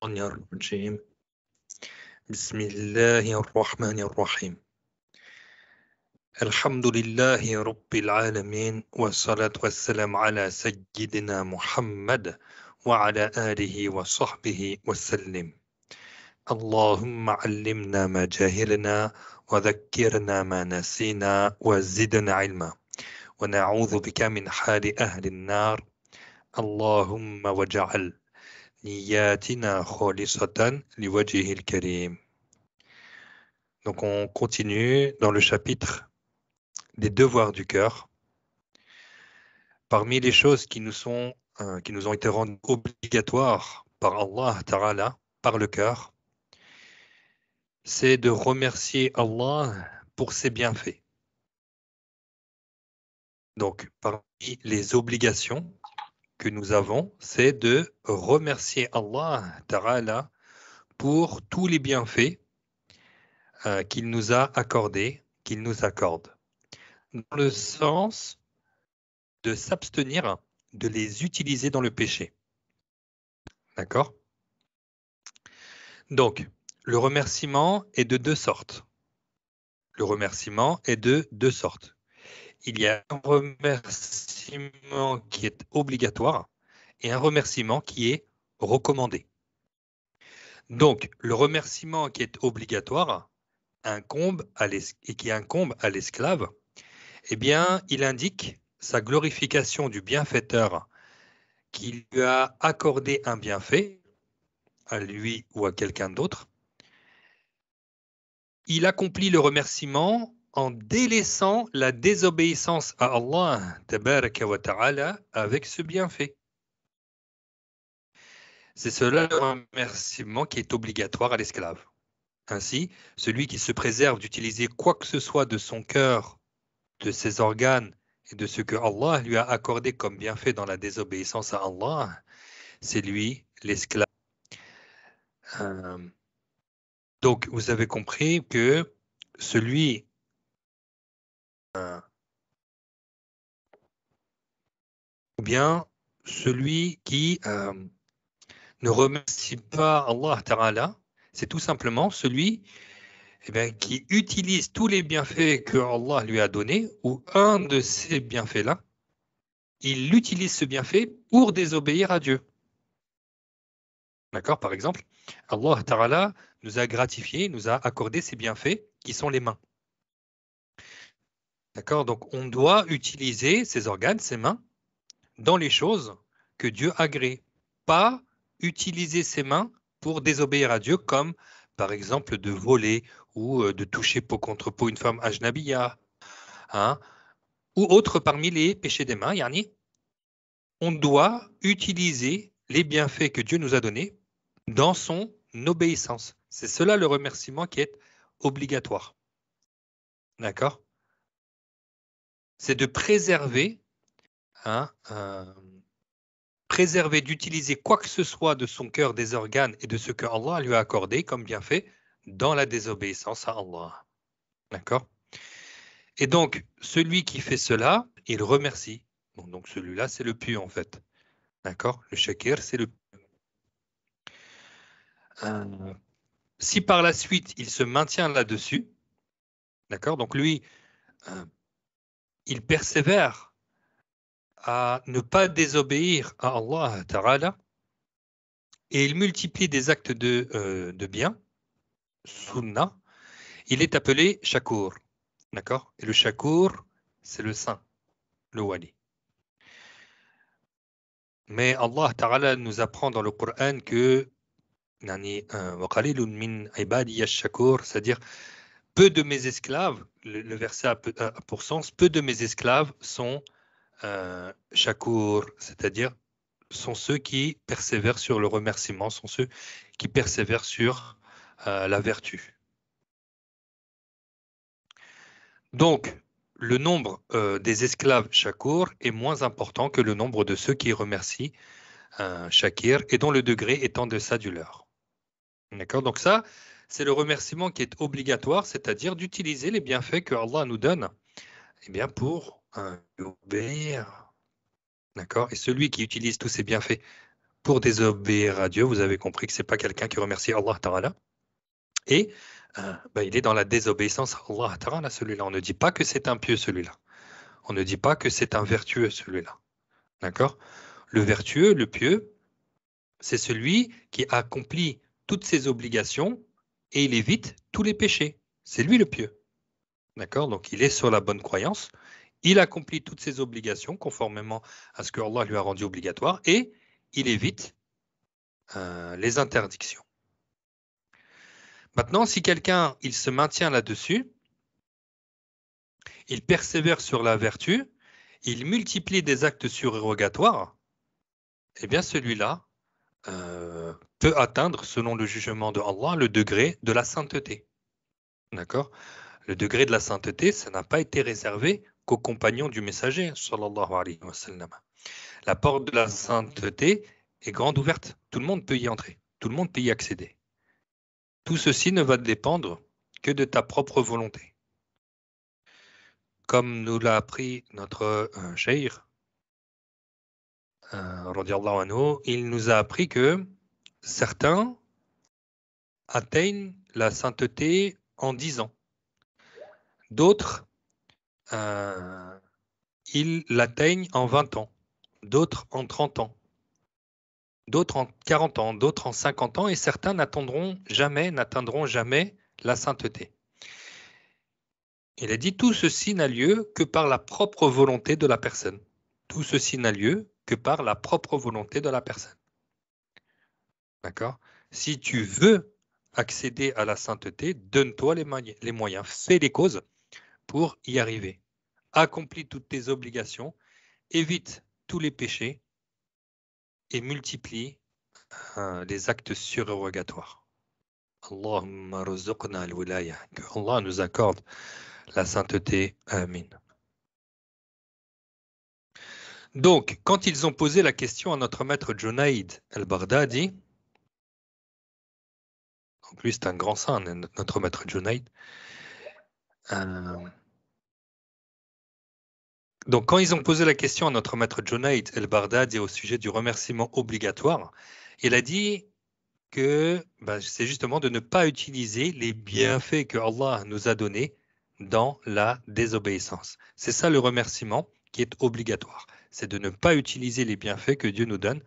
الرجيم بسم الله الرحمن الرحيم الحمد لله رب العالمين والصلاة والسلام على سيدنا محمد وعلى آله وصحبه وسلم اللهم علمنا ما جهلنا وذكرنا ما نسينا وزدنا علما ونعوذ بك من حال أهل النار اللهم واجعل نياتنا خالصة لوجهه الكريم. Donc on continue dans le chapitre des devoirs du cœur. Parmi les choses qui nous ont été rendues obligatoires par Allah Ta'ala, par le cœur, c'est de remercier Allah pour ses bienfaits. Donc parmi les obligations que nous avons, c'est de remercier Allah Ta'ala pour tous les bienfaits qu'il nous a accordés, qu'il nous accorde. Dans le sens de s'abstenir de les utiliser dans le péché. D'accord? Donc, le remerciement est de deux sortes. Le remerciement est de deux sortes. Il y a un remerciement qui est obligatoire et un remerciement qui est recommandé. Donc, le remerciement qui est obligatoire et qui incombe à l'esclave, eh bien, il indique sa glorification du bienfaiteur qui lui a accordé un bienfait, à lui ou à quelqu'un d'autre. Il accomplit le remerciement en délaissant la désobéissance à Allah tabaraka wa ta'ala avec ce bienfait. C'est cela le remerciement qui est obligatoire à l'esclave. Ainsi, celui qui se préserve d'utiliser quoi que ce soit de son cœur, de ses organes et de ce que Allah lui a accordé comme bienfait dans la désobéissance à Allah, c'est lui l'esclave. Donc, vous avez compris que celui ou bien celui qui ne remercie pas Allah Ta'ala, c'est tout simplement celui qui utilise tous les bienfaits que Allah lui a donnés, ou un de ces bienfaits-là, il utilise ce bienfait pour désobéir à Dieu. D'accord? Par exemple, Allah Ta'ala nous a gratifié, nous a accordé ces bienfaits qui sont les mains. D'accord? Donc, on doit utiliser ces organes, ces mains, dans les choses que Dieu agrée. Pas utiliser ses mains pour désobéir à Dieu, comme par exemple de voler ou de toucher peau contre peau une femme ajnabiya, hein, ou autre parmi les péchés des mains. Yani, on doit utiliser les bienfaits que Dieu nous a donnés dans son obéissance. C'est cela le remerciement qui est obligatoire. D'accord? C'est de préserver, préserver d'utiliser quoi que ce soit de son cœur, des organes et de ce que Allah lui a accordé comme bienfait dans la désobéissance à Allah. D'accord? Et donc, celui qui fait cela, il remercie. Bon, donc celui-là, c'est le pieux en fait. D'accord? Le shakir, c'est le pieux. Si par la suite, il se maintient là-dessus, d'accord? Donc lui, il persévère à ne pas désobéir à Allah Ta'ala et il multiplie des actes de bien, sunnah, il est appelé shakur. D'accord? Et le shakur, c'est le saint, le wali. Mais Allah Ta'ala nous apprend dans le Coran que c'est-à-dire peu de mes esclaves, le verset a pour sens, peu de mes esclaves sont shakur, c'est-à-dire sont ceux qui persévèrent sur le remerciement, sont ceux qui persévèrent sur la vertu. Donc, le nombre des esclaves shakur est moins important que le nombre de ceux qui remercient shakir et dont le degré est en deçà du leur. D'accord? Donc ça, c'est le remerciement qui est obligatoire, c'est-à-dire d'utiliser les bienfaits que Allah nous donne pour obéir. D'accord? Et celui qui utilise tous ces bienfaits pour désobéir à Dieu, vous avez compris que ce n'est pas quelqu'un qui remercie Allah Ta'ala. Et il est dans la désobéissance à Allah Ta'ala, celui-là. On ne dit pas que c'est un pieux, celui-là. On ne dit pas que c'est un vertueux, celui-là. D'accord? Le vertueux, le pieux, c'est celui qui accomplit toutes ses obligations et il évite tous les péchés. C'est lui le pieux. D'accord? Donc il est sur la bonne croyance. Il accomplit toutes ses obligations conformément à ce que Allah lui a rendu obligatoire et il évite les interdictions. Maintenant, si quelqu'un il se maintient là-dessus, il persévère sur la vertu, il multiplie des actes surérogatoires, eh bien celui-là peut atteindre, selon le jugement de Allah, le degré de la sainteté. D'accord? Le degré de la sainteté, ça n'a pas été réservé qu'aux compagnons du messager, sallallahu alayhi wa sallam. La porte de la sainteté est grande ouverte. Tout le monde peut y entrer. Tout le monde peut y accéder. Tout ceci ne va dépendre que de ta propre volonté. Comme nous l'a appris notre cheikh, radiallahu anhu, il nous a appris que certains atteignent la sainteté en 10 ans. D'autres, ils l'atteignent en 20 ans. D'autres en 30 ans. D'autres en 40 ans. D'autres en 50 ans. Et certains n'atteindront jamais la sainteté. Il a dit tout ceci n'a lieu que par la propre volonté de la personne. Tout ceci n'a lieu que par la propre volonté de la personne. D'accord? Si tu veux accéder à la sainteté, donne-toi les moyens, fais les causes pour y arriver. Accomplis toutes tes obligations, évite tous les péchés et multiplie les actes surérogatoires. Allahumma razuqna al-wilaya. Que Allah nous accorde la sainteté. Amin. Donc, quand ils ont posé la question à notre maître Junayd al-Baghdadi, donc lui c'est un grand saint, notre maître Junayd, donc quand ils ont posé la question à notre maître Junayd al-Baghdadi au sujet du remerciement obligatoire, il a dit que c'est justement de ne pas utiliser les bienfaits que Allah nous a donnés dans la désobéissance. C'est ça le remerciement qui est obligatoire. C'est de ne pas utiliser les bienfaits que Dieu nous donne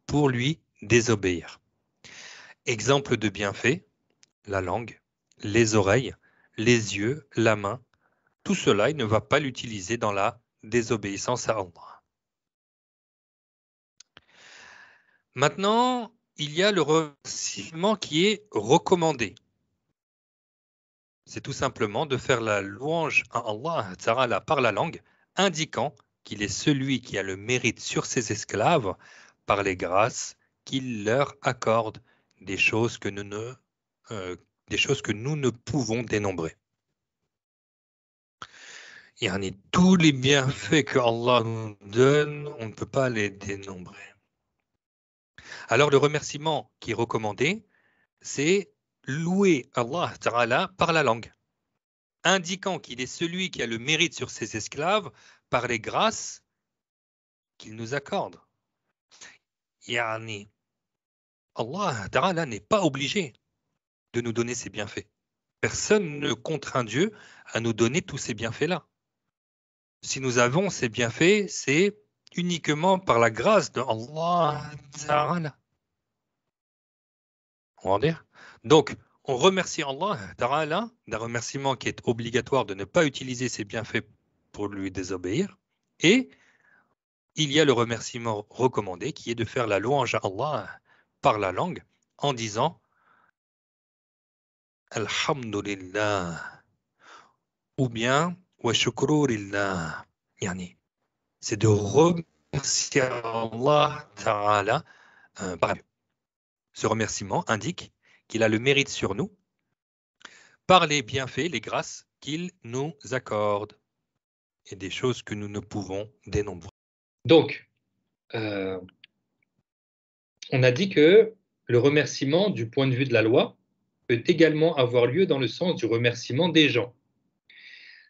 pour lui désobéir. Exemple de bienfaits, la langue, les oreilles, les yeux, la main, tout cela, il ne va pas l'utiliser dans la désobéissance à Allah. Maintenant, il y a le remerciement qui est recommandé. C'est tout simplement de faire la louange à Allah Ta'ala par la langue, indiquant qu'il est celui qui a le mérite sur ses esclaves par les grâces qu'il leur accorde, des choses que nous ne pouvons dénombrer. Yani, tous les bienfaits que Allah nous donne, on ne peut pas les dénombrer. Alors le remerciement qui est recommandé, c'est louer Allah Ta'ala par la langue, indiquant qu'il est celui qui a le mérite sur ses esclaves par les grâces qu'il nous accorde. Yani, Allah Ta'ala n'est pas obligé de nous donner ces bienfaits. Personne ne contraint Dieu à nous donner tous ces bienfaits-là. Si nous avons ces bienfaits, c'est uniquement par la grâce de Allah Ta'ala. On va dire. Donc, on remercie Allah Ta'ala d'un remerciement qui est obligatoire de ne pas utiliser ses bienfaits pour lui désobéir. Et il y a le remerciement recommandé qui est de faire la louange à Allah par la langue en disant Alhamdulillah ou bien Wa shukru lillah. Yani, c'est de remercier Allah Ta'ala par ce remerciement indique qu'il a le mérite sur nous par les bienfaits, les grâces qu'il nous accorde et des choses que nous ne pouvons dénombrer. Donc, on a dit que le remerciement du point de vue de la loi peut également avoir lieu dans le sens du remerciement des gens.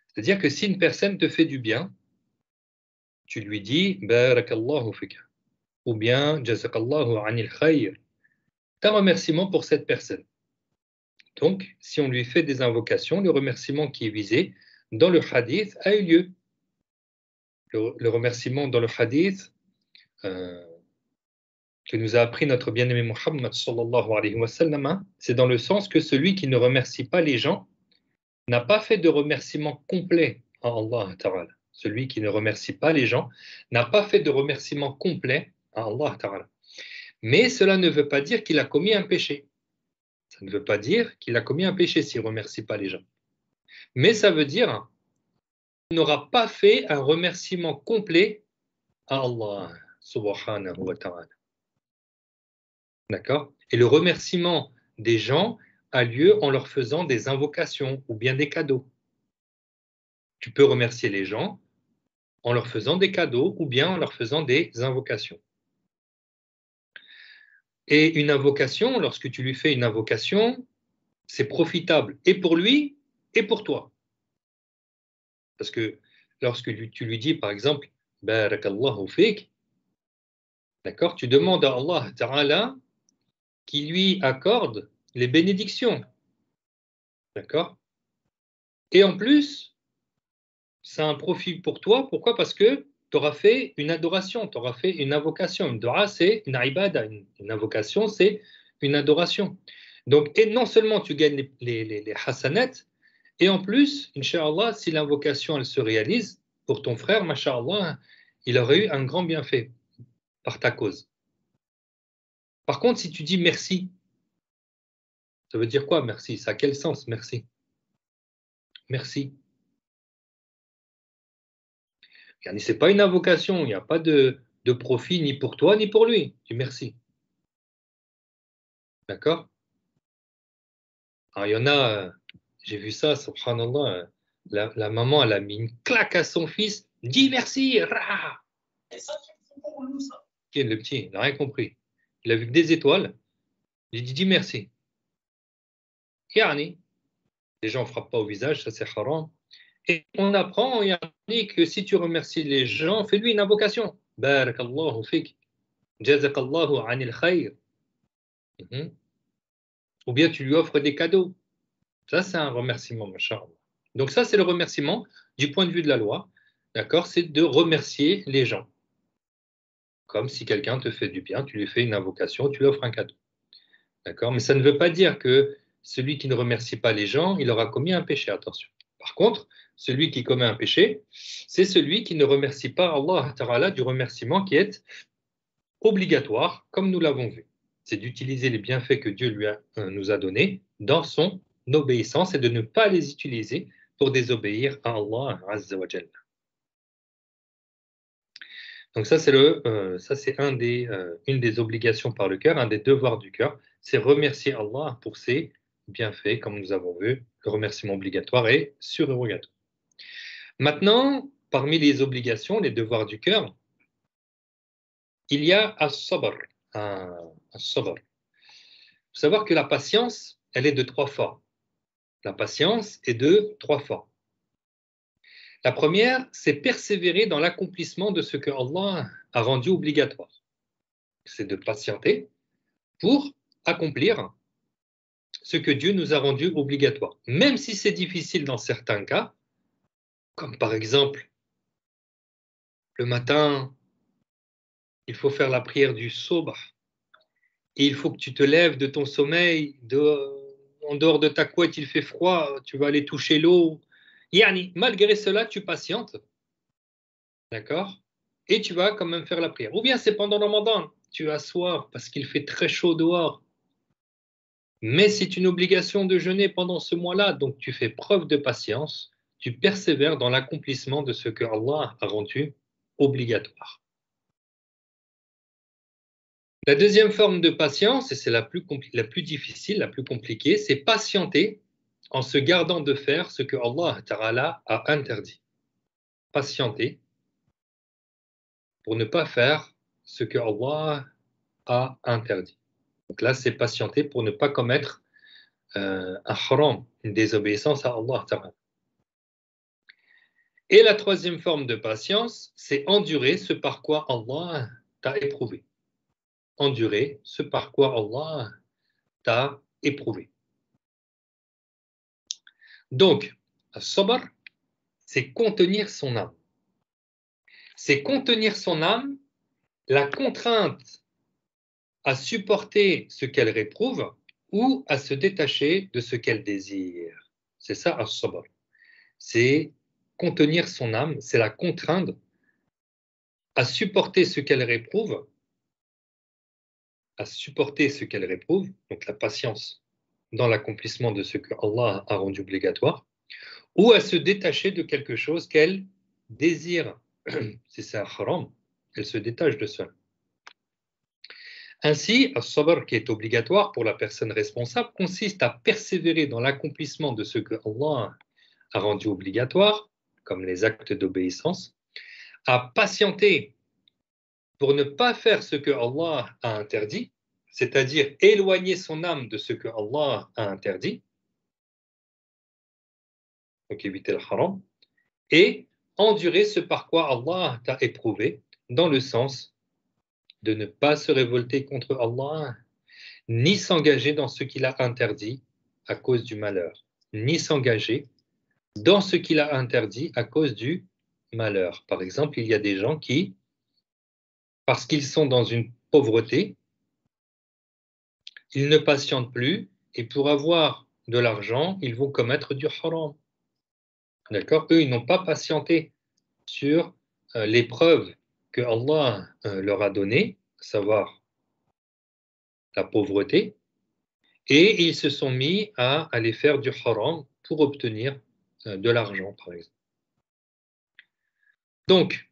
C'est-à-dire que si une personne te fait du bien, tu lui dis « Barakallahu fika ». ou bien Jazakallahu anil khayr, un remerciement pour cette personne. Donc, si on lui fait des invocations, le remerciement qui est visé dans le hadith a eu lieu. Le remerciement dans le hadith que nous a appris notre bien-aimé Muhammad sallallahu alayhi wa sallam, c'est dans le sens que celui qui ne remercie pas les gens n'a pas fait de remerciement complet à Allah Ta'ala. Celui qui ne remercie pas les gens n'a pas fait de remerciement complet à Allah Ta'ala. Mais cela ne veut pas dire qu'il a commis un péché. Ça ne veut pas dire qu'il a commis un péché s'il ne remercie pas les gens. Mais ça veut dire qu'il n'aura pas fait un remerciement complet à Allah subhanahu wa ta'ala. D'accord? Et le remerciement des gens a lieu en leur faisant des invocations ou bien des cadeaux. Tu peux remercier les gens en leur faisant des cadeaux ou bien en leur faisant des invocations. Et une invocation, lorsque tu lui fais une invocation, c'est profitable et pour lui et pour toi. Parce que lorsque tu lui dis, par exemple, Barakallahu fik, d'accord, tu demandes à Allah Ta'ala qui lui accorde les bénédictions. D'accord? Et en plus, c'est un profit pour toi. Pourquoi? Parce que tu auras fait une adoration, tu auras fait une invocation. Une dua, c'est une ibada. Une invocation, c'est une adoration. Donc, et non seulement tu gagnes les hasanats, et en plus, Inch'Allah, si l'invocation elle se réalise, pour ton frère, Masha'Allah, il aurait eu un grand bienfait par ta cause. Par contre, si tu dis merci, ça veut dire quoi merci? Ça a quel sens merci? Merci. Ce n'est pas une invocation, il n'y a pas de profit ni pour toi ni pour lui. Du merci. D'accord? Alors il y en a, j'ai vu ça, subhanallah, la maman, elle a mis une claque à son fils, dis merci, rah! Qui est le petit? Il n'a rien compris. Il a vu que des étoiles, il dit dis merci. Yani, les gens ne frappent pas au visage, ça c'est haram. Et on apprend, yani, que si tu remercies les gens, fais-lui une invocation. Barakallahu fik, jazakallahu anil khayr. Ou bien tu lui offres des cadeaux. Ça, c'est un remerciement, machallah. Donc ça, c'est le remerciement du point de vue de la loi. D'accord? C'est de remercier les gens. Comme si quelqu'un te fait du bien, tu lui fais une invocation, tu lui offres un cadeau. D'accord? Mais ça ne veut pas dire que celui qui ne remercie pas les gens, il aura commis un péché, attention. Par contre, celui qui commet un péché, c'est celui qui ne remercie pas Allah Ta'ala du remerciement qui est obligatoire, comme nous l'avons vu. C'est d'utiliser les bienfaits que Dieu nous a donnés dans son obéissance et de ne pas les utiliser pour désobéir à Allah Azza wa Jalla. Donc ça, c'est une des obligations par le cœur, un des devoirs du cœur, c'est remercier Allah pour ses bienfaits, comme nous avons vu, le remerciement obligatoire et surérogatoire. Maintenant, parmi les obligations, les devoirs du cœur, il y a as-sabr. As-sabr. Il faut savoir que la patience, elle est de trois formes. La patience est de trois formes. La première, c'est persévérer dans l'accomplissement de ce que Allah a rendu obligatoire. C'est de patienter pour accomplir ce que Dieu nous a rendu obligatoire. Même si c'est difficile dans certains cas, comme par exemple, le matin, il faut faire la prière du Subh, et il faut que tu te lèves de ton sommeil, en dehors de ta couette, il fait froid, tu vas aller toucher l'eau. Yani, malgré cela, tu patientes. D'accord? Et tu vas quand même faire la prière. Ou bien c'est pendant le Ramadan, tu as soif parce qu'il fait très chaud dehors. Mais c'est une obligation de jeûner pendant ce mois-là, donc tu fais preuve de patience, tu persévères dans l'accomplissement de ce que Allah a rendu obligatoire. La deuxième forme de patience, et c'est la plus difficile, la plus compliquée, c'est patienter en se gardant de faire ce que Allah Ta'ala a interdit. Patienter pour ne pas faire ce que Allah a interdit. Donc là, c'est patienter pour ne pas commettre un haram, une désobéissance à Allah Ta'ala. Et la troisième forme de patience, c'est endurer ce par quoi Allah t'a éprouvé. endurer ce par quoi Allah t'a éprouvé. Donc, as-sabr, c'est contenir son âme. C'est contenir son âme, la contrainte à supporter ce qu'elle réprouve ou à se détacher de ce qu'elle désire. C'est ça, as-sabr. C'est contenir son âme, c'est la contraindre à supporter ce qu'elle réprouve, donc la patience dans l'accomplissement de ce que Allah a rendu obligatoire, ou à se détacher de quelque chose qu'elle désire. Si c'est un haram, elle se détache de cela. Ainsi, as-sabr qui est obligatoire pour la personne responsable consiste à persévérer dans l'accomplissement de ce que Allah a rendu obligatoire, comme les actes d'obéissance, à patienter pour ne pas faire ce que Allah a interdit, c'est-à-dire éloigner son âme de ce que Allah a interdit, donc éviter le haram, et endurer ce par quoi Allah t'a éprouvé, dans le sens de ne pas se révolter contre Allah, ni s'engager dans ce qu'il a interdit à cause du malheur, ni s'engager dans ce qu'il a interdit à cause du malheur. Par exemple, il y a des gens qui, parce qu'ils sont dans une pauvreté, ils ne patientent plus et pour avoir de l'argent, ils vont commettre du haram. D'accord? Eux, ils n'ont pas patienté sur l'épreuve que Allah leur a donnée, à savoir la pauvreté, et ils se sont mis à aller faire du haram pour obtenir de l'argent, par exemple. Donc,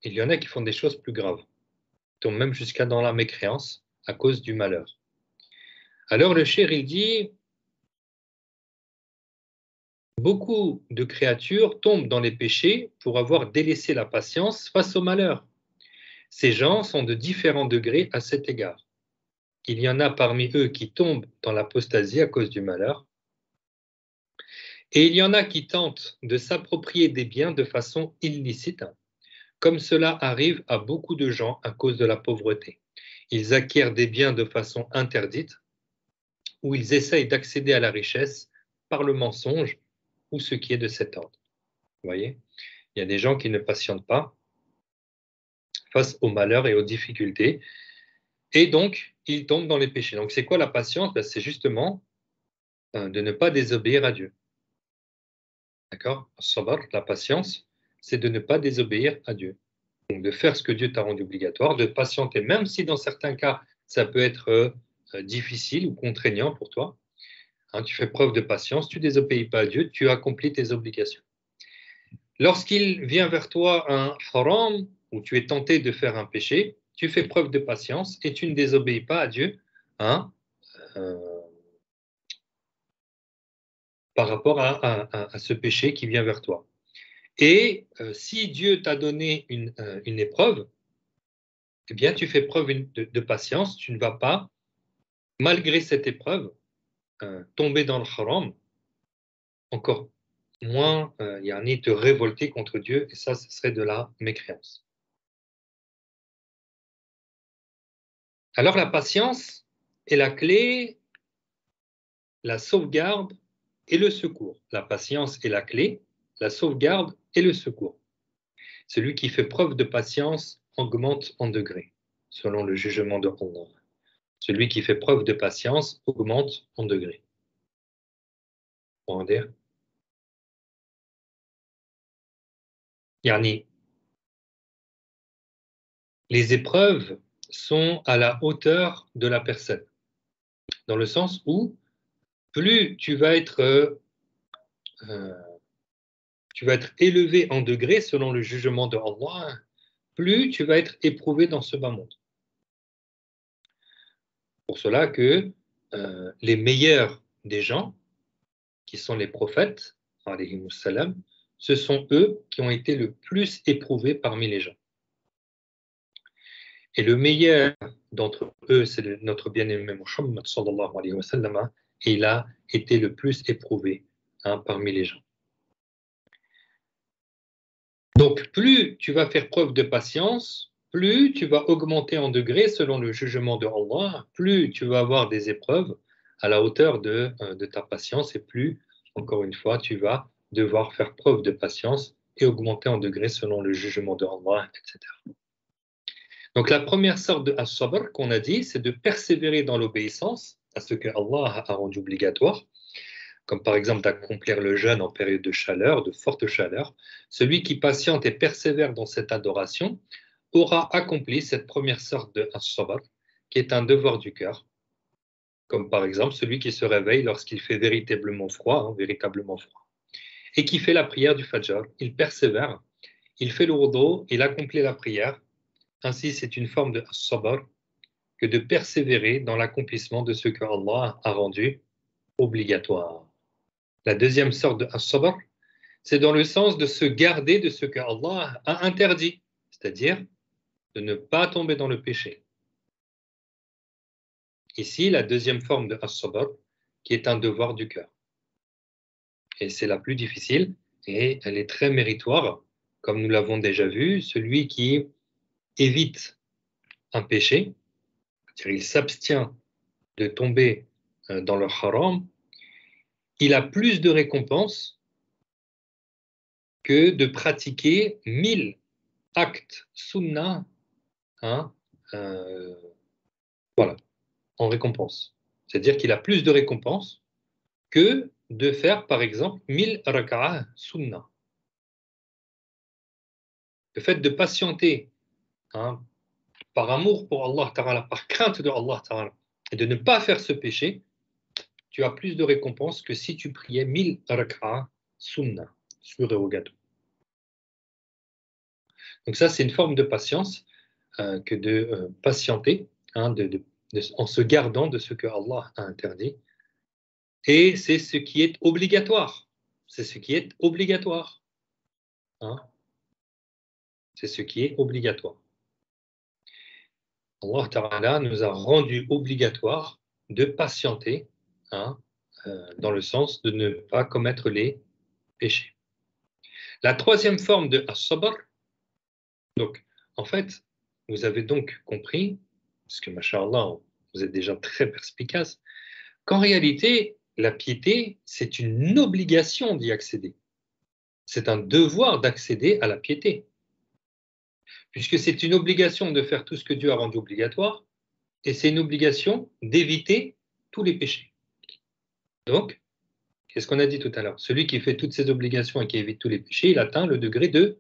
il y en a qui font des choses plus graves, qui tombent même jusqu'à dans la mécréance à cause du malheur. Alors le cheikh, il dit, beaucoup de créatures tombent dans les péchés pour avoir délaissé la patience face au malheur. Ces gens sont de différents degrés à cet égard. Il y en a parmi eux qui tombent dans l'apostasie à cause du malheur, et il y en a qui tentent de s'approprier des biens de façon illicite, comme cela arrive à beaucoup de gens à cause de la pauvreté. Ils acquièrent des biens de façon interdite, ou ils essayent d'accéder à la richesse par le mensonge ou ce qui est de cet ordre. Vous voyez, il y a des gens qui ne patientent pas face aux malheurs et aux difficultés, et donc ils tombent dans les péchés. Donc c'est quoi la patience? C'est justement de ne pas désobéir à Dieu. D'accord? Sabr, la patience, c'est de ne pas désobéir à Dieu. Donc de faire ce que Dieu t'a rendu obligatoire, de patienter, même si dans certains cas, ça peut être difficile ou contraignant pour toi. Hein, tu fais preuve de patience, tu ne désobéis pas à Dieu, tu accomplis tes obligations. Lorsqu'il vient vers toi un haram, où tu es tenté de faire un péché, tu fais preuve de patience et tu ne désobéis pas à Dieu, hein, euh, par rapport à ce péché qui vient vers toi. Et si Dieu t'a donné une épreuve, eh bien tu fais preuve de patience, tu ne vas pas, malgré cette épreuve, tomber dans le haram, encore moins yani, te révolter contre Dieu, et ça, ce serait de la mécréance. Alors la patience est la clé, la sauvegarde et le secours. La patience est la clé, la sauvegarde et le secours. Celui qui fait preuve de patience augmente en degrés, selon le jugement de Allah. Celui qui fait preuve de patience augmente en degrés. Yani, les épreuves sont à la hauteur de la personne, dans le sens où plus tu vas être élevé en degrés selon le jugement de Allah, plus tu vas être éprouvé dans ce bas monde. Pour cela que les meilleurs des gens, qui sont les prophètes, alayhimus salam, ce sont eux qui ont été le plus éprouvés parmi les gens. Et le meilleur d'entre eux, c'est notre bien-aimé Muhammad sallallahu alayhi wa sallam, et il a été le plus éprouvé parmi les gens. Donc, plus tu vas faire preuve de patience, plus tu vas augmenter en degrés selon le jugement de Allah, plus tu vas avoir des épreuves à la hauteur de ta patience et plus, encore une fois, tu vas devoir faire preuve de patience et augmenter en degrés selon le jugement de Allah, etc. Donc la première sorte de as-sabr qu'on a dit, c'est de persévérer dans l'obéissance à ce que Allah a rendu obligatoire, comme par exemple d'accomplir le jeûne en période de chaleur, de forte chaleur. Celui qui patiente et persévère dans cette adoration aura accompli cette première sorte de as-sabr, qui est un devoir du cœur, comme par exemple celui qui se réveille lorsqu'il fait véritablement froid, et qui fait la prière du Fajr. Il persévère, il fait le wudu, il accomplit la prière. Ainsi, c'est une forme de as-sabr que de persévérer dans l'accomplissement de ce que Allah a rendu obligatoire. La deuxième sorte de as-sabr, c'est dans le sens de se garder de ce que Allah a interdit, c'est-à-dire de ne pas tomber dans le péché. Ici, la deuxième forme de as-sabr, qui est un devoir du cœur. Et c'est la plus difficile, et elle est très méritoire, comme nous l'avons déjà vu. Celui qui évite un péché, c'est-à-dire il s'abstient de tomber dans le haram, il a plus de récompenses que de pratiquer 1000 actes sunnah, hein, euh, voilà, en récompense. C'est-à-dire qu'il a plus de récompenses que de faire, par exemple, 1000 raka'ah sunnah. Le fait de patienter, hein, par amour pour Allah Ta'ala, par crainte de Allah Ta'ala, et de ne pas faire ce péché, tu as plus de récompenses que si tu priais 1000 raka'ah sunnah, surérogatoire. Donc ça, c'est une forme de patience que de patienter, hein, en se gardant de ce que Allah a interdit. Et c'est ce qui est obligatoire. C'est ce qui est obligatoire. Hein. C'est ce qui est obligatoire. Allah Ta'ala nous a rendu obligatoire de patienter, hein, dans le sens de ne pas commettre les péchés. La troisième forme de as-sabr, donc en fait, vous avez donc compris, parce que masha'Allah, vous êtes déjà très perspicace, qu'en réalité, la piété, c'est une obligation d'y accéder. C'est un devoir d'accéder à la piété. Puisque c'est une obligation de faire tout ce que Dieu a rendu obligatoire, et c'est une obligation d'éviter tous les péchés. Donc, qu'est-ce qu'on a dit tout à l'heure? Celui qui fait toutes ces obligations et qui évite tous les péchés, il atteint le degré de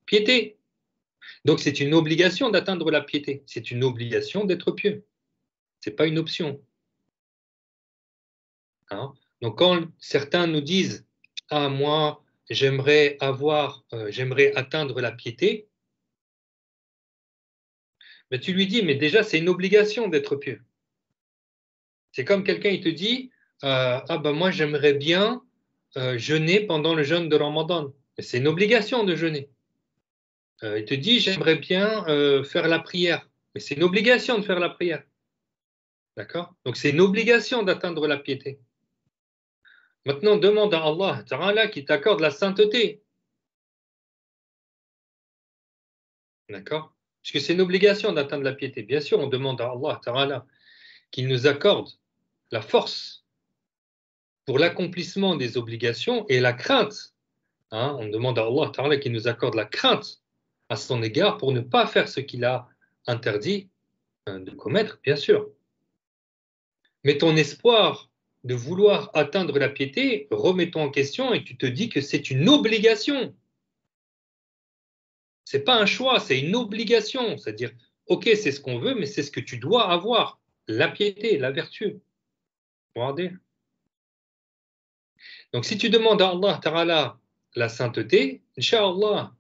piété. Donc, c'est une obligation d'atteindre la piété. C'est une obligation d'être pieux. Ce n'est pas une option. Hein? Donc, quand certains nous disent « Ah, moi, j'aimerais atteindre la piété », mais tu lui dis « Mais déjà, c'est une obligation d'être pieux. » C'est comme quelqu'un, il te dit Ah ben moi j'aimerais bien jeûner pendant le jeûne de Ramadan. Mais c'est une obligation de jeûner. Il te dit j'aimerais bien faire la prière. Mais c'est une obligation de faire la prière. D'accord? Donc c'est une obligation d'atteindre la piété. Maintenant, demande à Allah Ta'ala qui t'accorde la sainteté. D'accord? Puisque c'est une obligation d'atteindre la piété. Bien sûr, on demande à Allah Ta'ala qu'il nous accorde la force pour l'accomplissement des obligations et la crainte. Hein, on demande à Allah Ta'ala qu'il nous accorde la crainte à son égard pour ne pas faire ce qu'il a interdit de commettre, bien sûr. Mais ton espoir de vouloir atteindre la piété, remets-toi en question et tu te dis que c'est une obligation. C'est pas un choix, c'est une obligation. C'est-à-dire, ok, c'est ce qu'on veut, mais c'est ce que tu dois avoir. La piété, la vertu. Regardez. Donc si tu demandes à Allah Ta'ala la sainteté, Inch'Allah,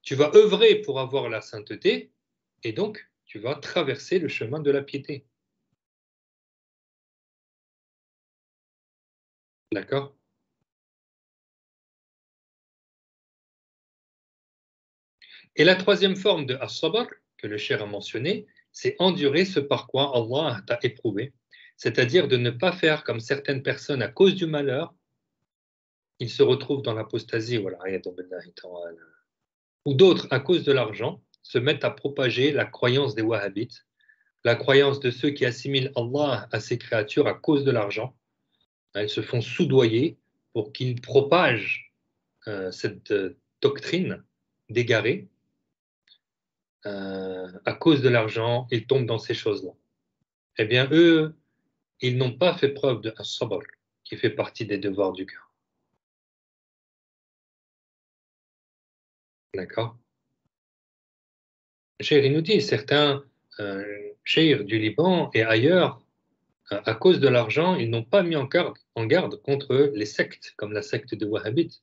tu vas œuvrer pour avoir la sainteté et donc tu vas traverser le chemin de la piété. D'accord? Et la troisième forme de as-sabr que le Cheikh a mentionné, c'est endurer ce par quoi Allah t'a éprouvé, c'est-à-dire de ne pas faire comme certaines personnes à cause du malheur, ils se retrouvent dans l'apostasie, ou d'autres à cause de l'argent, se mettent à propager la croyance des Wahhabites, la croyance de ceux qui assimilent Allah à ses créatures à cause de l'argent. Ils se font soudoyer pour qu'ils propagent cette doctrine d'égarés. À cause de l'argent, ils tombent dans ces choses-là. Eh bien, eux, ils n'ont pas fait preuve de as-sabr, qui fait partie des devoirs du cœur. D'accord? Cheikh, il nous dit, certains cheikhs du Liban et ailleurs, à cause de l'argent, ils n'ont pas mis en garde contre les sectes, comme la secte des Wahhabites.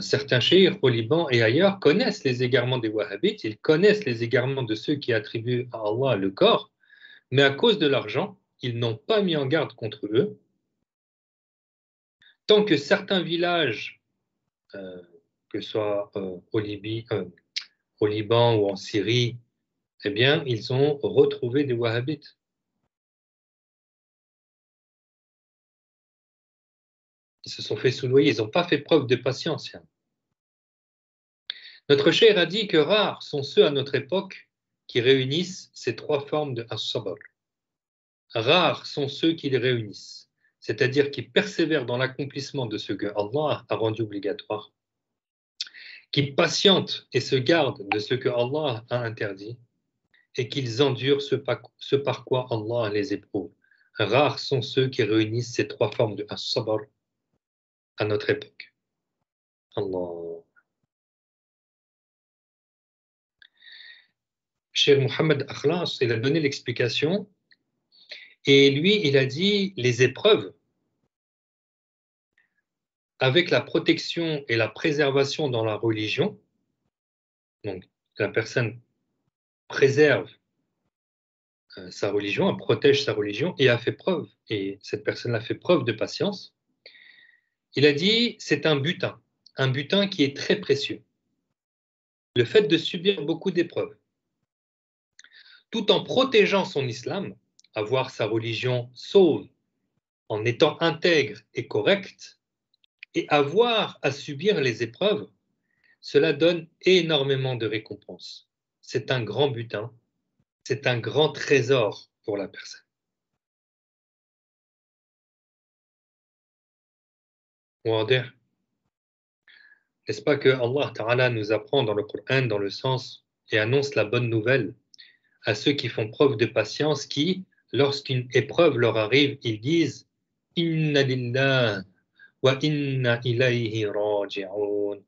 Certains cheikhs au Liban et ailleurs connaissent les égarements des Wahhabites, ils connaissent les égarements de ceux qui attribuent à Allah le corps, mais à cause de l'argent, ils n'ont pas mis en garde contre eux. Tant que certains villages, que ce soit au Liban ou en Syrie, eh bien, ils ont retrouvé des Wahhabites. Ils se sont fait soudoyer, ils n'ont pas fait preuve de patience. Notre cheikh a dit que rares sont ceux à notre époque qui réunissent ces trois formes de as-sabr. Rares sont ceux qui les réunissent, c'est-à-dire qui persévèrent dans l'accomplissement de ce que Allah a rendu obligatoire, qui patientent et se gardent de ce que Allah a interdit, et qu'ils endurent ce par quoi Allah les éprouve. Rares sont ceux qui réunissent ces trois formes de as-sabr à notre époque. Allah. Cheikh Mohammed Akhlas, il a donné l'explication, et lui, il a dit les épreuves avec la protection et la préservation dans la religion. Donc, la personne préserve sa religion, elle protège sa religion et a fait preuve, et cette personne a fait preuve de patience. Il a dit, c'est un butin qui est très précieux. Le fait de subir beaucoup d'épreuves, tout en protégeant son islam, avoir sa religion sauve, en étant intègre et correct, et avoir à subir les épreuves, cela donne énormément de récompenses. C'est un grand butin, c'est un grand trésor pour la personne. N'est-ce pas que Allah Ta'ala nous apprend dans le Coran, dans le sens, et annonce la bonne nouvelle à ceux qui font preuve de patience, qui, lorsqu'une épreuve leur arrive, ils disent « Inna lillah wa inna ilayhi raji'un »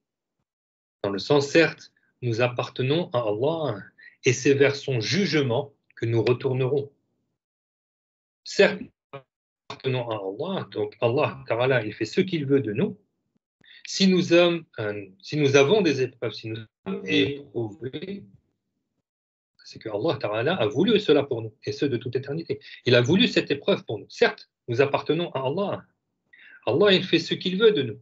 Dans le sens, certes, nous appartenons à Allah et c'est vers son jugement que nous retournerons. Certes, nous appartenons à Allah, donc Allah Ta'ala, il fait ce qu'il veut de nous. Si nous avons des épreuves, si nous sommes éprouvés, c'est que Allah Ta'ala a voulu cela pour nous, et ce de toute éternité. Il a voulu cette épreuve pour nous. Certes, nous appartenons à Allah. Allah, il fait ce qu'il veut de nous.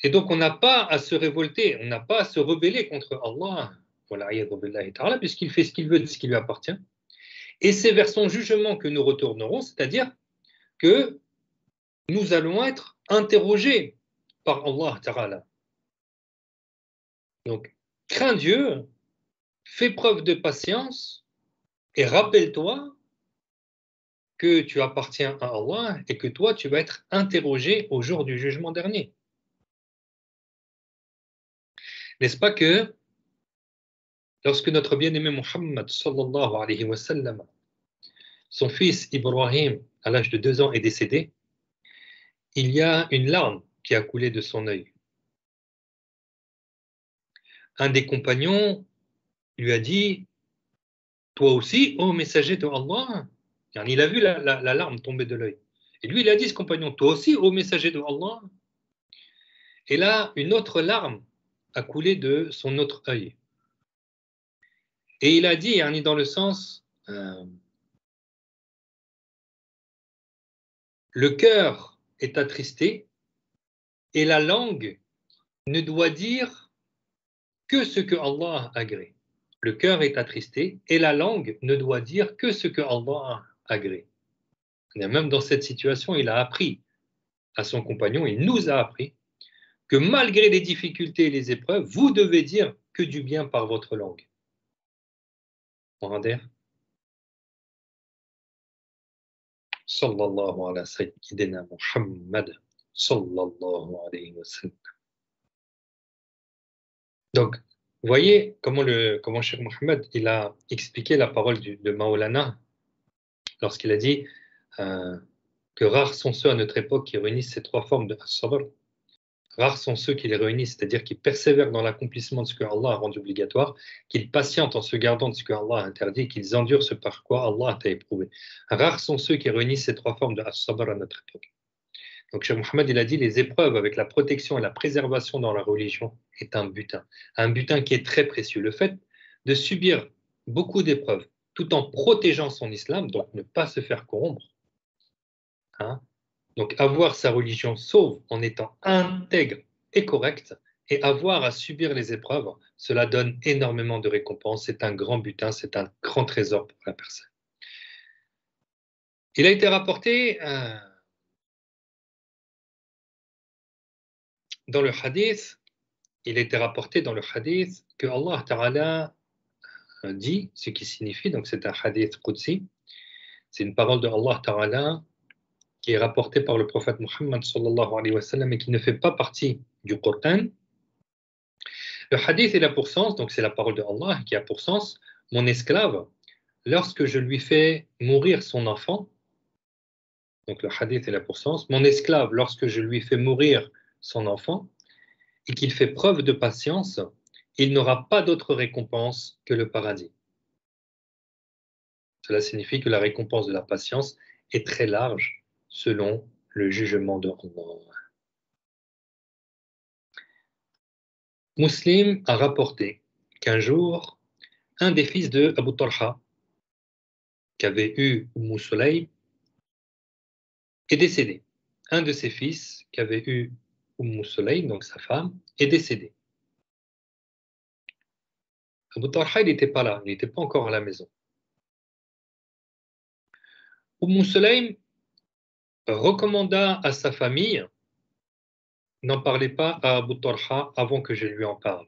Et donc, on n'a pas à se révolter, on n'a pas à se rebeller contre Allah, puisqu'il fait ce qu'il veut de ce qui lui appartient. Et c'est vers son jugement que nous retournerons, c'est-à-dire que nous allons être interrogés par Allah Ta'ala. Donc, crains Dieu, fais preuve de patience et rappelle-toi que tu appartiens à Allah et que toi, tu vas être interrogé au jour du jugement dernier. N'est-ce pas que lorsque notre bien-aimé Muhammad sallallahu alayhi wa sallam, son fils Ibrahim, à l'âge de 2 ans, est décédé, il y a une larme qui a coulé de son œil. Un des compagnons lui a dit « Toi aussi, ô messager de Allah ?» Il a vu la larme tomber de l'œil. Et lui, il a dit, ce compagnon, « Toi aussi, ô messager de Allah ?» Et là, une autre larme a coulé de son autre œil. Et il a dit, dans le sens, le cœur est attristé et la langue ne doit dire que ce que Allah agrée. Le cœur est attristé et la langue ne doit dire que ce que Allah agrée. Et même dans cette situation, il a appris à son compagnon, il nous a appris que malgré les difficultés et les épreuves, vous devez dire que du bien par votre langue. واضح؟ صلى الله على سيدنا محمد صلى الله عليه وسلم. Donc, vous voyez comment Cheikh Mohammed il a expliqué la parole de Maulana lorsqu'il a dit que rares sont ceux à notre époque qui réunissent ces trois formes de as-sabr. Rares sont ceux qui les réunissent, c'est-à-dire qui persévèrent dans l'accomplissement de ce que Allah a rendu obligatoire, qu'ils patientent en se gardant de ce que Allah a interdit, qu'ils endurent ce par quoi Allah a éprouvé. Rares sont ceux qui réunissent ces trois formes de as-sabr à notre époque. Donc, Cheikh Mohammed, il a dit les épreuves avec la protection et la préservation dans la religion est un butin qui est très précieux. Le fait de subir beaucoup d'épreuves tout en protégeant son islam, donc ne pas se faire corrompre, hein, donc avoir sa religion sauve en étant intègre et correct, et avoir à subir les épreuves, cela donne énormément de récompenses, c'est un grand butin, c'est un grand trésor pour la personne. Il a été rapporté dans le hadith, que Allah Ta'ala dit, ce qui signifie, donc c'est un hadith Qudsi, c'est une parole de Allah Ta'ala qui est rapportée par le prophète Muhammad sallallahu alayhi wa sallam et qui ne fait pas partie du Coran. Le hadith il a pour sens, donc c'est la parole de Allah qui a pour sens, mon esclave, lorsque je lui fais mourir son enfant, donc le hadith il a pour sens, mon esclave, lorsque je lui fais mourir son enfant, et qu'il fait preuve de patience, il n'aura pas d'autre récompense que le paradis. Cela signifie que la récompense de la patience est très large selon le jugement de Allah. Muslim a rapporté qu'un jour, un des fils de Abu Talha, qui avait eu Sulaym, est décédé. Un de ses fils, qui avait eu Sulaym, donc sa femme, est décédé. Abu Talha, il n'était pas là, il n'était pas encore à la maison. Sulaym recommanda à sa famille, n'en parlez pas à Abu Talha avant que je lui en parle.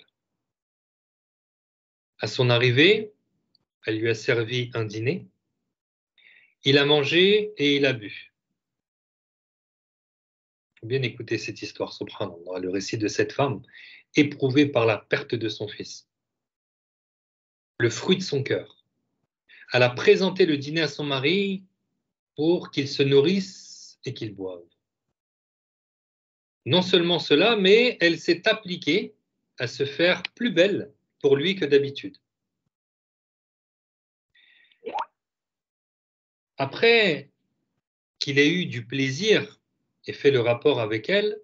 À son arrivée, elle lui a servi un dîner, il a mangé et il a bu. Il faut bien écouter cette histoire, subhanallah, le récit de cette femme éprouvée par la perte de son fils, le fruit de son cœur. Elle a présenté le dîner à son mari pour qu'il se nourrisse et qu'il boive. Non seulement cela, mais elle s'est appliquée à se faire plus belle pour lui que d'habitude. Après qu'il ait eu du plaisir et fait le rapport avec elle,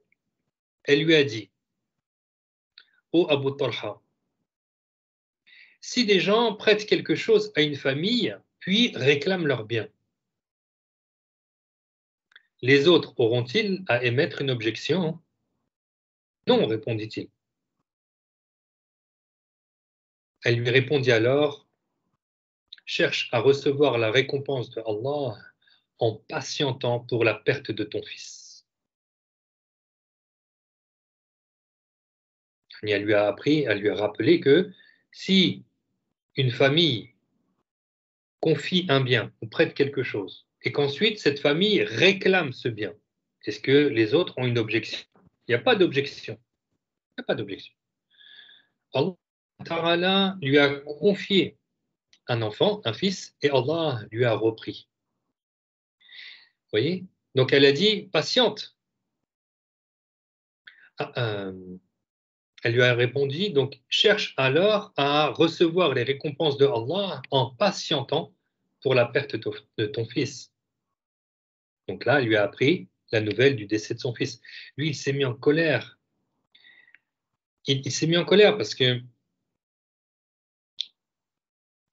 elle lui a dit « Ô Abu Talha, si des gens prêtent quelque chose à une famille, puis réclament leur bien, les autres auront-ils à émettre une objection ?» Non, répondit-il. Elle lui répondit alors « Cherche à recevoir la récompense de Allah en patientant pour la perte de ton fils. » Elle lui a rappelé que si une famille confie un bien ou prête quelque chose et qu'ensuite cette famille réclame ce bien, est-ce que les autres ont une objection? Il n'y a pas d'objection. Il n'y a pas d'objection. Allah Ta'ala lui a confié un enfant, un fils, et Allah lui a repris. Vous voyez? Donc elle a dit, patiente. Elle lui a répondu, donc cherche alors à recevoir les récompenses de Allah en patientant pour la perte de ton fils. Donc là, elle lui a appris la nouvelle du décès de son fils. Lui, il s'est mis en colère. Il s'est mis en colère parce que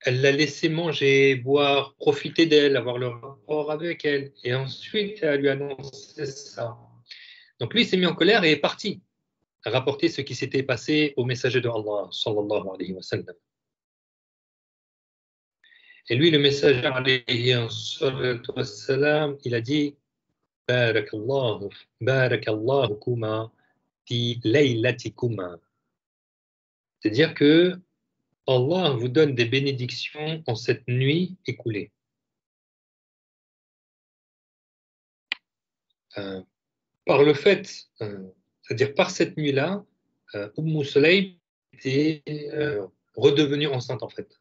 elle l'a laissé manger, boire, profiter d'elle, avoir le rapport avec elle. Et ensuite, elle lui a annoncé ça. Donc lui, il s'est mis en colère et est parti rapporter ce qui s'était passé au messager de Allah, sallallahu alayhi wa sallam. Et lui, le messager, alayhi wa sallam, il a dit Barakallahu kuma fi laylatikuma. C'est-à-dire que Allah vous donne des bénédictions en cette nuit écoulée. Euh, par le fait, c'est-à-dire par cette nuit-là, Sulaym est redevenue enceinte en fait.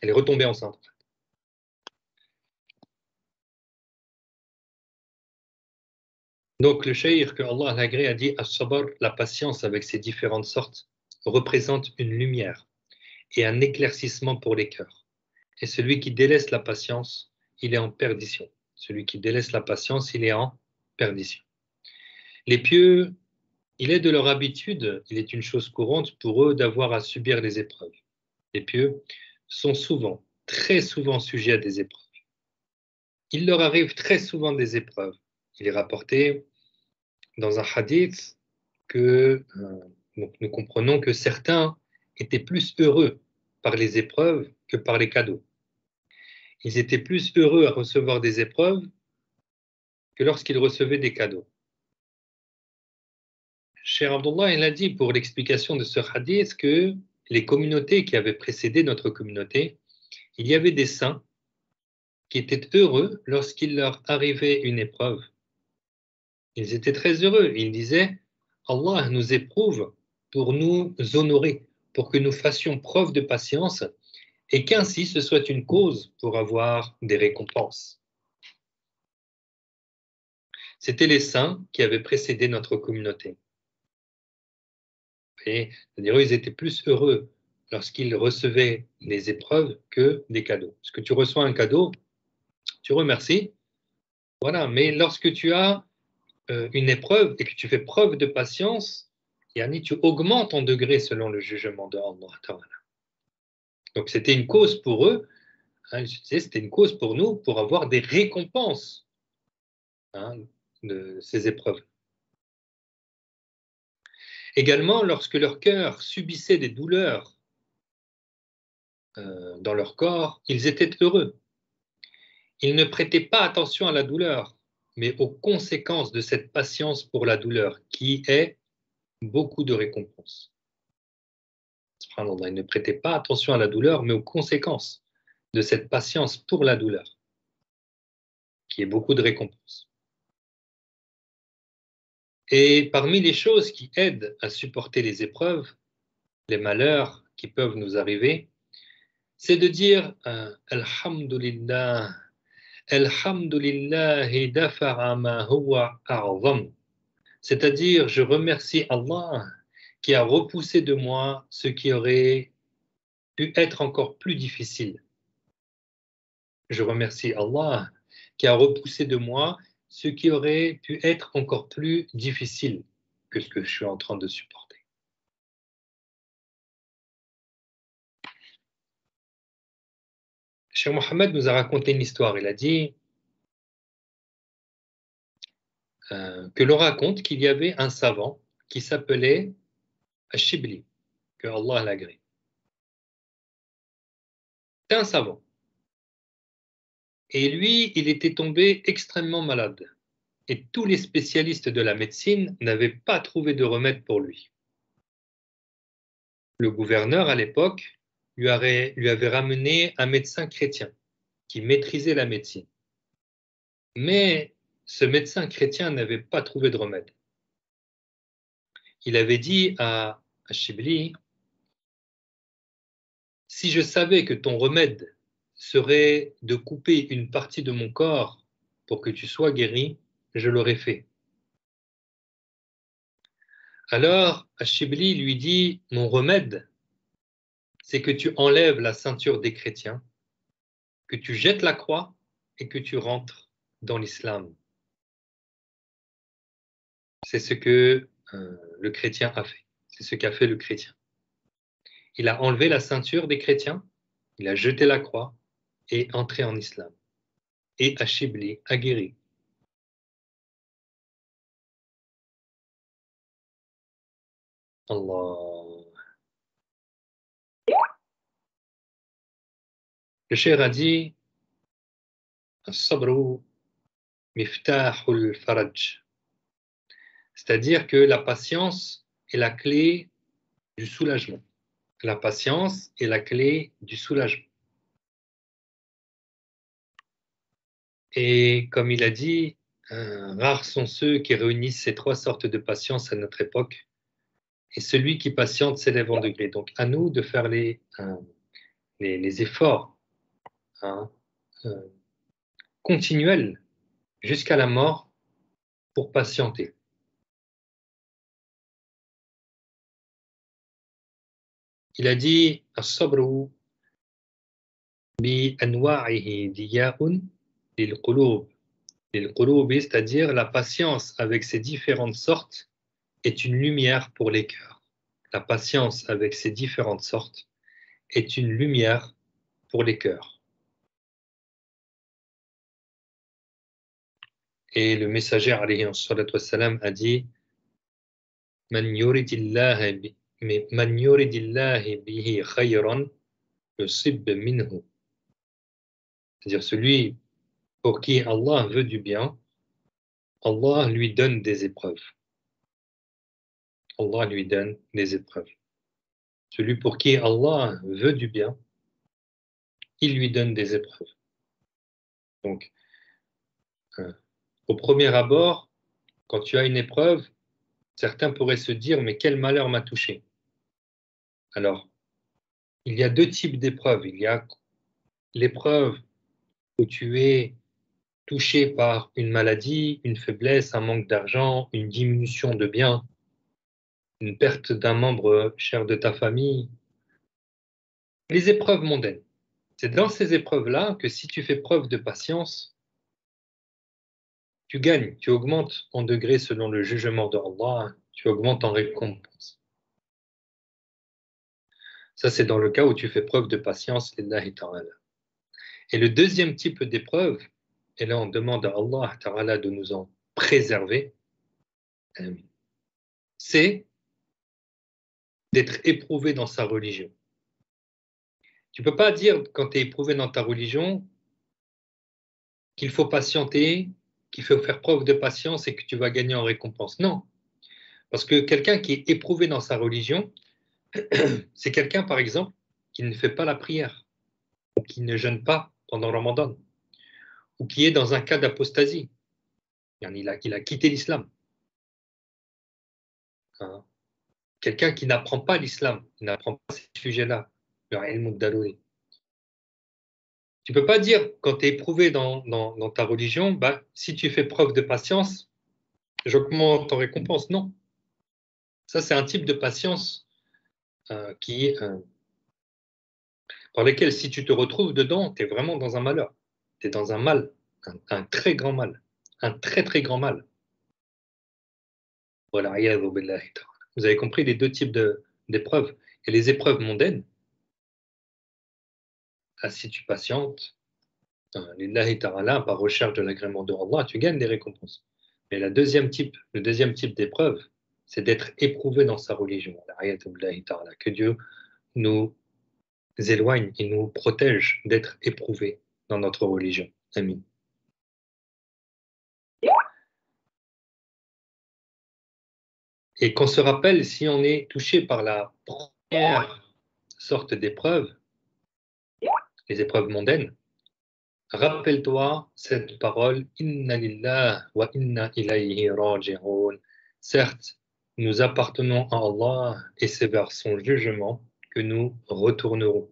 Elle est retombée enceinte. En fait. Donc le shaykh que Allah l'agrée a dit As-sabr, la patience avec ses différentes sortes, représente une lumière et un éclaircissement pour les cœurs. Et celui qui délaisse la patience, il est en perdition. Celui qui délaisse la patience, il est en perdition. Les pieux, il est de leur habitude, il est une chose courante pour eux d'avoir à subir des épreuves. Les pieux sont souvent, très souvent sujets à des épreuves. Il leur arrive très souvent des épreuves. Il est rapporté dans un hadith que donc nous comprenons que certains étaient plus heureux par les épreuves que par les cadeaux. Ils étaient plus heureux à recevoir des épreuves que lorsqu'ils recevaient des cadeaux. Cher Abdullah, il a dit pour l'explication de ce hadith que les communautés qui avaient précédé notre communauté, il y avait des saints qui étaient heureux lorsqu'il leur arrivait une épreuve. Ils étaient très heureux. Ils disaient, Allah nous éprouve pour nous honorer, pour que nous fassions preuve de patience et qu'ainsi ce soit une cause pour avoir des récompenses. C'étaient les saints qui avaient précédé notre communauté. C'est-à-dire ils étaient plus heureux lorsqu'ils recevaient les épreuves que des cadeaux. Parce que tu reçois un cadeau, tu remercies, voilà, mais lorsque tu as une épreuve et que tu fais preuve de patience, yani, tu augmentes en degré selon le jugement de Allah. Donc c'était une cause pour eux, hein, c'était une cause pour nous pour avoir des récompenses hein, de ces épreuves. Également, lorsque leur cœur subissait des douleurs dans leur corps, ils étaient heureux. Ils ne prêtaient pas attention à la douleur, mais aux conséquences de cette patience pour la douleur, qui est beaucoup de récompenses. Ils ne prêtaient pas attention à la douleur, mais aux conséquences de cette patience pour la douleur, qui est beaucoup de récompenses. Et parmi les choses qui aident à supporter les épreuves, les malheurs qui peuvent nous arriver, c'est de dire Alhamdulillah, Alhamdulillah dafa'a ma huwa a'zam. C'est-à-dire, je remercie Allah qui a repoussé de moi ce qui aurait pu être encore plus difficile. Je remercie Allah qui a repoussé de moi ce qui aurait pu être encore plus difficile que ce que je suis en train de supporter. Cheikh Mohammed nous a raconté une histoire. Il a dit que l'on raconte qu'il y avait un savant qui s'appelait Ashibli, que Allah l'agrée. C'est un savant. Et lui, il était tombé extrêmement malade. Et tous les spécialistes de la médecine n'avaient pas trouvé de remède pour lui. Le gouverneur, à l'époque, lui avait ramené un médecin chrétien qui maîtrisait la médecine. Mais ce médecin chrétien n'avait pas trouvé de remède. Il avait dit à Shibli, si je savais que ton remède serait de couper une partie de mon corps pour que tu sois guéri, je l'aurais fait. Alors, Ashibli lui dit, mon remède, c'est que tu enlèves la ceinture des chrétiens, que tu jettes la croix et que tu rentres dans l'islam. C'est ce que le chrétien a fait. C'est ce qu'a fait le chrétien. Il a enlevé la ceinture des chrétiens, il a jeté la croix et entré en islam. Et Ashibli a guéri. Allah. Le cheikh a dit As-sabru miftahul faraj. C'est-à-dire que la patience est la clé du soulagement. La patience est la clé du soulagement. Et comme il a dit, rares sont ceux qui réunissent ces trois sortes de patience à notre époque. Et celui qui patiente s'élève en degré. Donc à nous de faire les efforts hein, euh, continuels jusqu'à la mort pour patienter. Il a dit as-sabru bi anwa'ihi diya'un lil qulub. Lil qulub, c'est-à-dire la patience avec ses différentes sortes est une lumière pour les cœurs. La patience avec ses différentes sortes est une lumière pour les cœurs. Et le messager alayhi salatu wassalam a dit Man yuridillahi bihi khayran yusib minhu. C'est-à-dire celui pour qui Allah veut du bien, Allah lui donne des épreuves. Allah lui donne des épreuves. Celui pour qui Allah veut du bien, il lui donne des épreuves. Donc, au premier abord, quand tu as une épreuve, certains pourraient se dire, mais quel malheur m'a touché. Alors, il y a deux types d'épreuves. Il y a l'épreuve où tu es touché par une maladie, une faiblesse, un manque d'argent, une diminution de biens, une perte d'un membre cher de ta famille. Les épreuves mondaines. C'est dans ces épreuves-là que si tu fais preuve de patience, tu gagnes, tu augmentes en degré selon le jugement de Allah, tu augmentes en récompense. Ça, c'est dans le cas où tu fais preuve de patience, lillahi ta'ala. Et le deuxième type d'épreuve, et là on demande à Allah ta'ala de nous en préserver, c'est d'être éprouvé dans sa religion. Tu ne peux pas dire, quand tu es éprouvé dans ta religion, qu'il faut patienter, qu'il faut faire preuve de patience et que tu vas gagner en récompense. Non. Parce que quelqu'un qui est éprouvé dans sa religion, c'est quelqu'un, par exemple, qui ne fait pas la prière, ou qui ne jeûne pas pendant le Ramadan, ou qui est dans un cas d'apostasie. Il a quitté l'islam. Hein. Quelqu'un qui n'apprend pas l'islam, qui n'apprend pas ces sujets-là, le ilm ad-daruri. Tu ne peux pas dire, quand tu es éprouvé dans ta religion, bah, si tu fais preuve de patience, j'augmente ton récompense. Non. Ça, c'est un type de patience par lequel, si tu te retrouves dedans, tu es vraiment dans un malheur. Tu es dans un mal, un très grand mal. Un très, très grand mal. Voilà, vous avez compris les deux types d'épreuves. Et les épreuves mondaines, si tu patientes, lillahi ta'ala, par recherche de l'agrément de Allah, tu gagnes des récompenses. Mais le deuxième type d'épreuve, c'est d'être éprouvé dans sa religion. Que Dieu nous éloigne et nous protège d'être éprouvés dans notre religion. Amin. Et qu'on se rappelle, si on est touché par la première sorte d'épreuve, les épreuves mondaines, rappelle-toi cette parole Inna lillah wa inna ilayhi raji'un. Certes, nous appartenons à Allah et c'est vers son jugement que nous retournerons.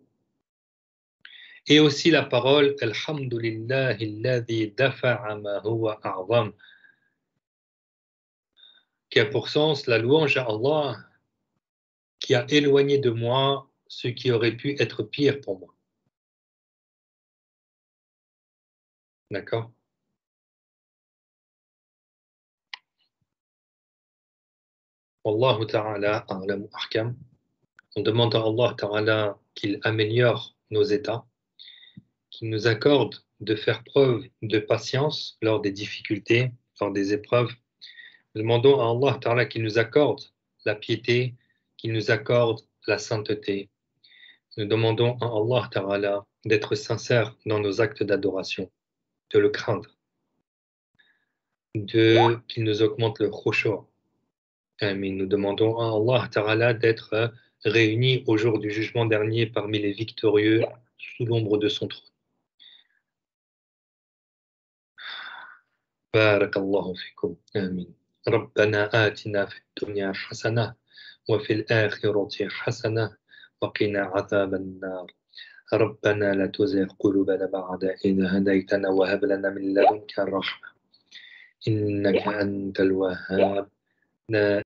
Et aussi la parole Alhamdulillahi alladhi dafa'a ma huwa a'zam, qui a pour sens la louange à Allah qui a éloigné de moi ce qui aurait pu être pire pour moi. D'accord? Wallahu ta'ala a'lamu ahkam. On demande à Allah ta'ala qu'il améliore nos états, qu'il nous accorde de faire preuve de patience lors des difficultés, lors des épreuves. Nous demandons à Allah ta'ala qu'il nous accorde la piété, qu'il nous accorde la sainteté. Nous demandons à Allah ta'ala d'être sincère dans nos actes d'adoration, de le craindre, qu'il nous augmente le khushu'. Amin. Nous demandons à Allah ta'ala d'être réunis au jour du jugement dernier parmi les victorieux sous l'ombre de son trône. بارك الله فيكم آمين ربنا آتنا في الدنيا حسنة وفي الآخرة حسنة وقنا عذاب النار ربنا لا تزغ قلوبنا بعد إذ هديتنا وهب لنا من لدنك الرحمة إنك أنت الوهاب